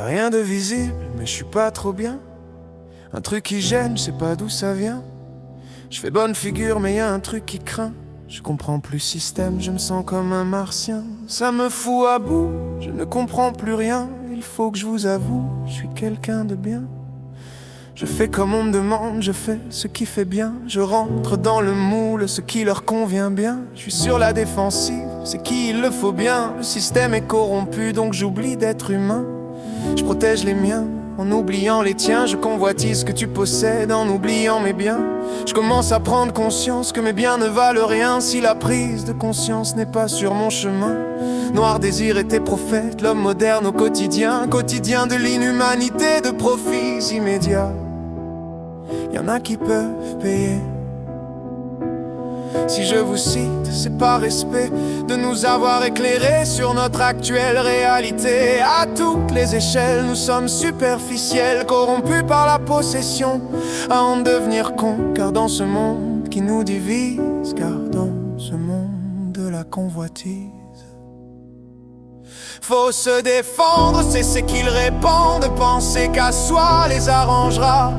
Y'a rien de visible, mais je suis pas trop bien. Un truc qui gêne, je sais pas d'où ça vient. Je fais bonne figure, mais y'a un truc qui craint. Je comprends plus le système, je me sens comme un martien. Ça me fout à bout, je ne comprends plus rien. Il faut que je vous avoue, je suis quelqu'un de bien. Je fais comme on me demande, je fais ce qui fait bien. Je rentre dans le moule, ce qui leur convient bien. Je suis sur la défensive, c'est qui il le faut bien. Le système est corrompu, donc j'oublie d'être humain. Je protège les miens, en oubliant les tiens. Je convoitise ce que tu possèdes, en oubliant mes biens. Je commence à prendre conscience que mes biens ne valent rien si la prise de conscience n'est pas sur mon chemin. Noir désir était prophète, l'homme moderne au quotidien. Quotidien de l'inhumanité, de profits immédiats. Y'en a qui peuvent payer. Si je vous cite, c'est par respect de nous avoir éclairés sur notre actuelle réalité. À toutes les échelles, nous sommes superficiels, corrompus par la possession, à en devenir con. Car dans ce monde qui nous divise, car dans ce monde de la convoitise, faut se défendre, c'est ce qu'ils répandent. Penser qu'à soi les arrangera.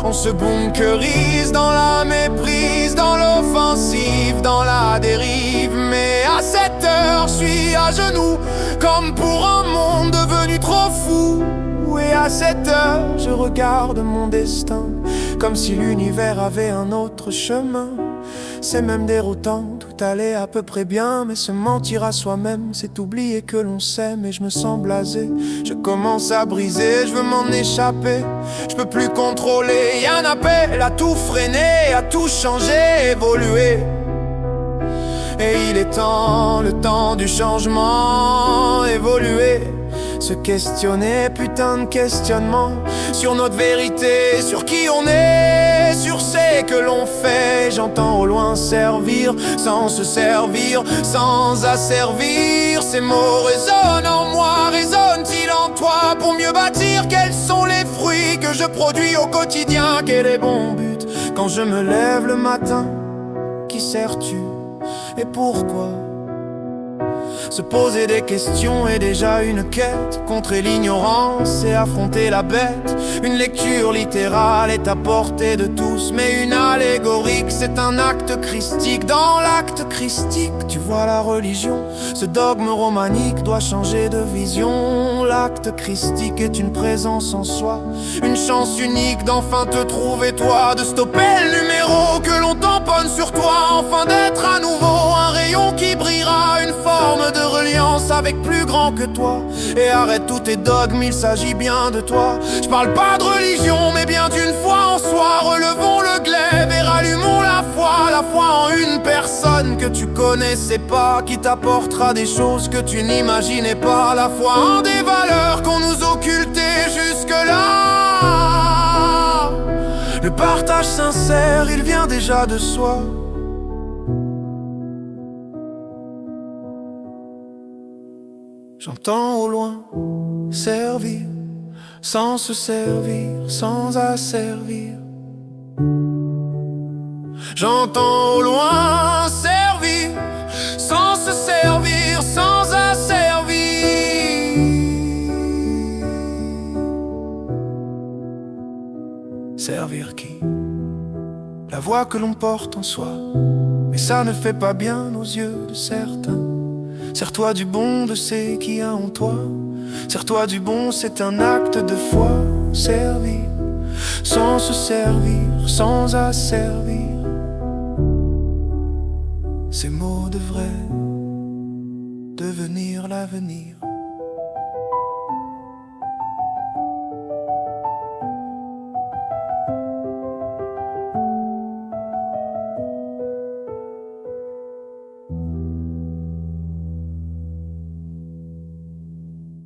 On se bunkerise dans la méprise, dans l'offensive, dans la dérive. Mais à cette heure, je suis à genoux, comme pour un monde devenu trop fou. Et à cette heure, je regarde mon destin, comme si l'univers avait un autre chemin. C'est même déroutant, tout allait à peu près bien. Mais se mentir à soi-même, c'est oublier que l'on s'aime. Et je me sens blasé, je commence à briser. Je veux m'en échapper, je peux plus contrôler. Y'a un appel à tout freiner, à tout changer, évoluer. Et il est temps, le temps du changement, évoluer. Se questionner, putain de questionnement, sur notre vérité, sur qui on est, sur ce que l'on fait. J'entends au loin servir, sans se servir, sans asservir. Ces mots résonnent en moi, résonnent-ils en toi? Pour mieux bâtir, quels sont les fruits que je produis au quotidien? Quel est mon but quand je me lève le matin? Qui sers-tu et pourquoi? Se poser des questions est déjà une quête. Contrer l'ignorance et affronter la bête. Une lecture littérale est à portée de tous, mais une allégorique, c'est un acte christique. Dans l'acte christique, tu vois la religion. Ce dogme romanique doit changer de vision. L'acte christique est une présence en soi, une chance unique d'enfin te trouver toi. De stopper le numéro que l'on tamponne sur toi. Enfin d'être à nouveau un rayon qui brillera. Une forme de reliance avec plus grand que toi. Et arrête tous tes dogmes, il s'agit bien de toi. Je parle pas de religion, mais bien d'une foi en soi. Relevons le glaive et rallumons la foi en une personne que tu connaissais pas, qui t'apportera des choses que tu n'imaginais pas. La foi en des valeurs qu'on nous occultait jusque-là. Le partage sincère, il vient déjà de soi. J'entends au loin servir, sans se servir, sans asservir. J'entends au loin servir, sans se servir, sans asservir. Servir qui? La voix que l'on porte en soi. Mais ça ne fait pas bien aux yeux de certains. Sers-toi du bon de ce qu'il y a en toi. Sers-toi du bon, c'est un acte de foi. Servir, sans se servir, sans asservir. Ces mots devraient devenir l'avenir.